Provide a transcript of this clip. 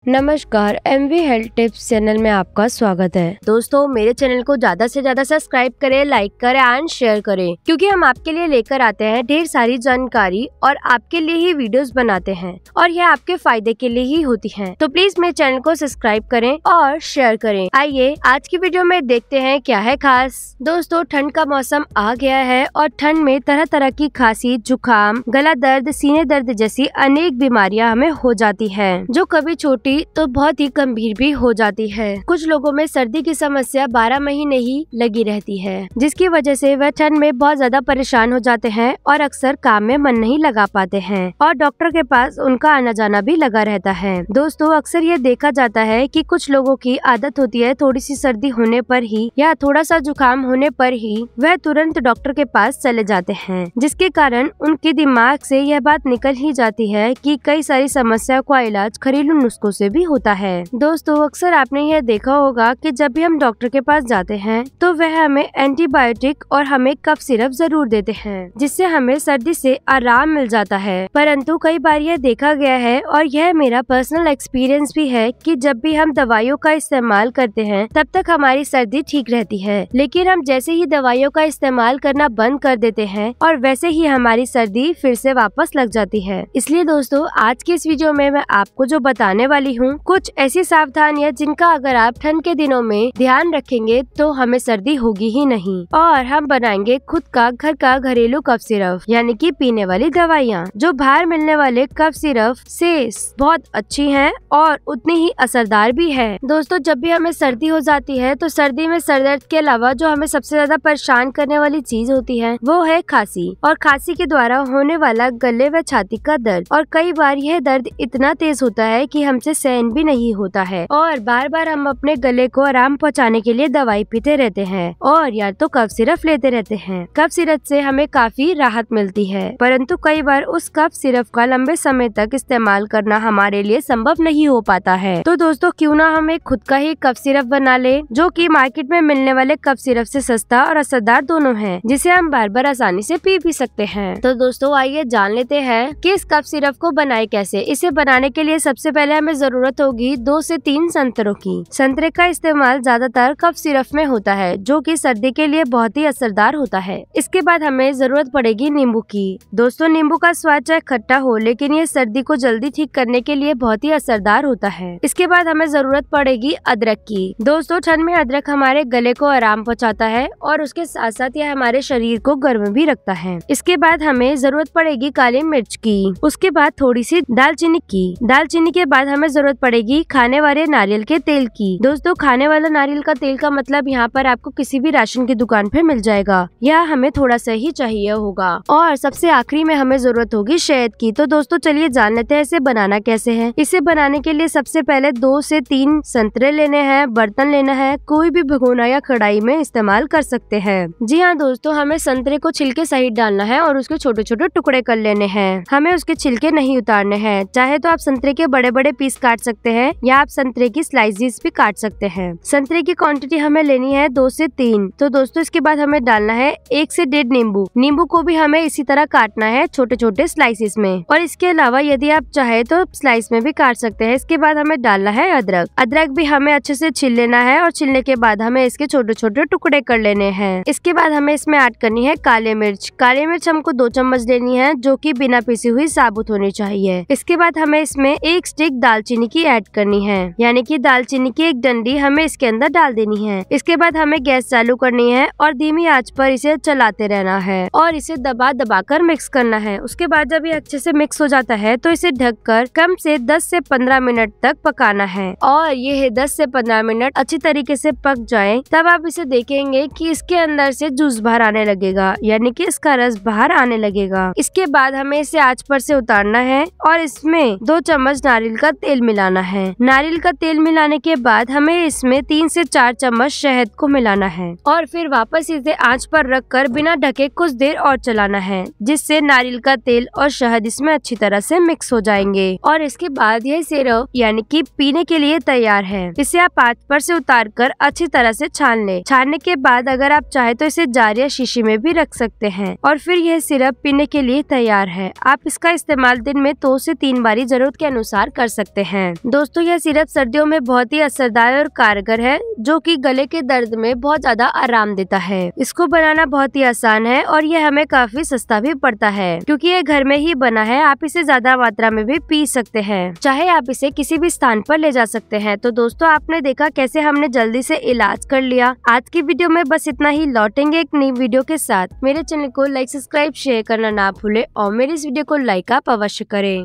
नमस्कार, MV health tips channel में आपका स्वागत है। दोस्तों, मेरे चैनल को ज्यादा से ज्यादा सब्सक्राइब करें, लाइक करें एंड शेयर करें, क्योंकि हम आपके लिए लेकर आते हैं ढेर सारी जानकारी और आपके लिए ही वीडियोस बनाते हैं और यह आपके फायदे के लिए ही होती है। तो प्लीज मेरे चैनल को सब्सक्राइब करें और शेयर करें। आइए आज की वीडियो में देखते हैं क्या है खास। दोस्तों, ठंड का मौसम आ गया है और ठंड में तरह तरह की खांसी, जुकाम, गला दर्द, सीने दर्द जैसी अनेक बीमारियां हमें हो जाती है, जो कभी छोटी तो बहुत ही गंभीर भी हो जाती है। कुछ लोगों में सर्दी की समस्या 12 महीने ही लगी रहती है, जिसकी वजह से वह ठंड में बहुत ज्यादा परेशान हो जाते हैं और अक्सर काम में मन नहीं लगा पाते हैं और डॉक्टर के पास उनका आना जाना भी लगा रहता है। दोस्तों, अक्सर ये देखा जाता है कि कुछ लोगों की आदत होती है थोड़ी सी सर्दी होने पर ही या थोड़ा सा जुकाम होने पर ही वह तुरंत डॉक्टर के पास चले जाते हैं, जिसके कारण उनके दिमाग से यह बात निकल ही जाती है कि कई सारी समस्या का इलाज घरेलू नुस्खों से भी होता है। दोस्तों, अक्सर आपने यह देखा होगा कि जब भी हम डॉक्टर के पास जाते हैं तो वह हमें एंटीबायोटिक और हमें कफ सिरप जरूर देते हैं, जिससे हमें सर्दी से आराम मिल जाता है। परंतु कई बार यह देखा गया है और यह मेरा पर्सनल एक्सपीरियंस भी है कि जब भी हम दवाइयों का इस्तेमाल करते हैं तब तक हमारी सर्दी ठीक रहती है, लेकिन हम जैसे ही दवाइयों का इस्तेमाल करना बंद कर देते हैं और वैसे ही हमारी सर्दी फिर से वापस लग जाती है। इसलिए दोस्तों, आज की इस वीडियो में मैं आपको जो बताने वाली हूँ कुछ ऐसी सावधानियां जिनका अगर आप ठंड के दिनों में ध्यान रखेंगे तो हमें सर्दी होगी ही नहीं और हम बनाएंगे खुद का घर का घरेलू कफ सिरप, यानी कि पीने वाली दवाइयाँ जो बाहर मिलने वाले कफ सिरप से बहुत अच्छी हैं और उतनी ही असरदार भी है। दोस्तों, जब भी हमें सर्दी हो जाती है तो सर्दी में सर दर्द के अलावा जो हमें सबसे ज्यादा परेशान करने वाली चीज होती है वो है खांसी, और खांसी के द्वारा होने वाला गले व छाती का दर्द। और कई बार यह दर्द इतना तेज होता है कि हमसे सहन भी नहीं होता है और बार बार हम अपने गले को आराम पहुंचाने के लिए दवाई पीते रहते हैं और या तो कफ सिरप लेते रहते हैं। कफ सिरप से हमें काफी राहत मिलती है, परंतु कई बार उस कफ सिरप का लंबे समय तक इस्तेमाल करना हमारे लिए संभव नहीं हो पाता है। तो दोस्तों, क्यों ना हम एक खुद का ही कफ सिरप बना ले, जो कि मार्केट में मिलने वाले कफ सिरप से सस्ता और असरदार दोनों है, जिसे हम बार बार आसानी से पी भी सकते हैं। तो दोस्तों, आइए जान लेते हैं कि इस कफ सिरप को बनाए कैसे। इसे बनाने के लिए सबसे पहले हमें जरूरत होगी 2 से 3 संतरों की। संतरे का इस्तेमाल ज्यादातर कफ सिरप में होता है, जो कि सर्दी के लिए बहुत ही असरदार होता है। इसके बाद हमें जरूरत पड़ेगी नींबू की। दोस्तों, नींबू का स्वाद चाहे खट्टा हो, लेकिन ये सर्दी को जल्दी ठीक करने के लिए बहुत ही असरदार होता है। इसके बाद हमें जरूरत पड़ेगी अदरक की। दोस्तों, ठंड में अदरक हमारे गले को आराम पहुंचाता है और उसके साथ साथ यह हमारे शरीर को गर्म भी रखता है। इसके बाद हमें जरूरत पड़ेगी काली मिर्च की। उसके बाद थोड़ी सी दालचीनी की। दालचीनी के बाद हमें जरूरत पड़ेगी खाने वाले नारियल के तेल की। दोस्तों, खाने वाला नारियल का तेल का मतलब यहाँ पर आपको किसी भी राशन की दुकान पे मिल जाएगा, यह हमें थोड़ा सा ही चाहिए होगा। और सबसे आखिरी में हमें जरूरत होगी शहद की। तो दोस्तों, चलिए जान लेते हैं इसे बनाना कैसे है। इसे बनाने के लिए सबसे पहले 2 से 3 संतरे लेने हैं, बर्तन लेना है, कोई भी भगोना या कढ़ाई में इस्तेमाल कर सकते हैं। जी हाँ दोस्तों, हमें संतरे को छिलके सहित डालना है और उसके छोटे छोटे टुकड़े कर लेने हैं। हमें उसके छिलके नहीं उतारने हैं। चाहे तो आप संतरे के बड़े बड़े पीस काट सकते हैं या आप संतरे की स्लाइसेस भी काट सकते हैं। संतरे की क्वांटिटी हमें लेनी है 2 से 3। तो दोस्तों, इसके बाद हमें डालना है 1 से 1.5 नींबू। नींबू को भी हमें इसी तरह काटना है छोटे छोटे स्लाइसेस में, और इसके अलावा यदि आप चाहे तो स्लाइस में भी काट सकते हैं। इसके बाद हमें डालना है अदरक। अदरक भी हमें अच्छे से छील लेना है और छीलने के बाद हमें इसके छोटे छोटे टुकड़े कर लेने हैं। इसके बाद हमें इसमें ऐड करनी है काली मिर्च। काली मिर्च हमको 2 चम्मच लेनी है, जो कि बिना पिसी हुई साबुत होनी चाहिए। इसके बाद हमें इसमें 1 स्टिक दालचीनी की ऐड करनी है, यानी कि दालचीनी की एक डंडी हमें इसके अंदर डाल देनी है। इसके बाद हमें गैस चालू करनी है और धीमी आंच पर इसे चलाते रहना है और इसे दबा दबा कर मिक्स करना है। उसके बाद जब ये अच्छे से मिक्स हो जाता है तो इसे ढककर कम से 10 से 15 मिनट तक पकाना है और ये 10 से 15 मिनट अच्छी तरीके से पक जाए, तब आप इसे देखेंगे कि इसके अंदर से जूस बाहर आने लगेगा, यानी कि इसका रस बाहर आने लगेगा। इसके बाद हमें इसे आंच पर से उतारना है और इसमें 2 चम्मच नारियल का तेल मिलाना है। नारियल का तेल मिलाने के बाद हमें इसमें 3 से 4 चम्मच शहद को मिलाना है और फिर वापस इसे आंच पर रखकर बिना ढके कुछ देर और चलाना है, जिससे नारियल का तेल और शहद इसमें अच्छी तरह से मिक्स हो जाएंगे। और इसके बाद यह सिरप यानी कि पीने के लिए तैयार है। इसे आप आंच पर से उतार कर अच्छी तरह से छान ले। छानने के बाद अगर आप चाहे तो इसे जार या शीशी में भी रख सकते हैं और फिर यह सिरप पीने के लिए तैयार है। आप इसका इस्तेमाल दिन में 2 से 3 बारी जरूरत के अनुसार कर सकते हैं। हैं। दोस्तों यह सिरप सर्दियों में बहुत ही असरदार और कारगर है, जो कि गले के दर्द में बहुत ज्यादा आराम देता है। इसको बनाना बहुत ही आसान है और यह हमें काफी सस्ता भी पड़ता है, क्योंकि ये घर में ही बना है। आप इसे ज्यादा मात्रा में भी पी सकते हैं, चाहे आप इसे किसी भी स्थान पर ले जा सकते हैं। तो दोस्तों आपने देखा कैसे हमने जल्दी से इलाज कर लिया। आज की वीडियो में बस इतना ही। लौटेंगे एक नई वीडियो के साथ। मेरे चैनल को लाइक, सब्सक्राइब, शेयर करना ना भूले और मेरे इस वीडियो को लाइक आप अवश्य करें।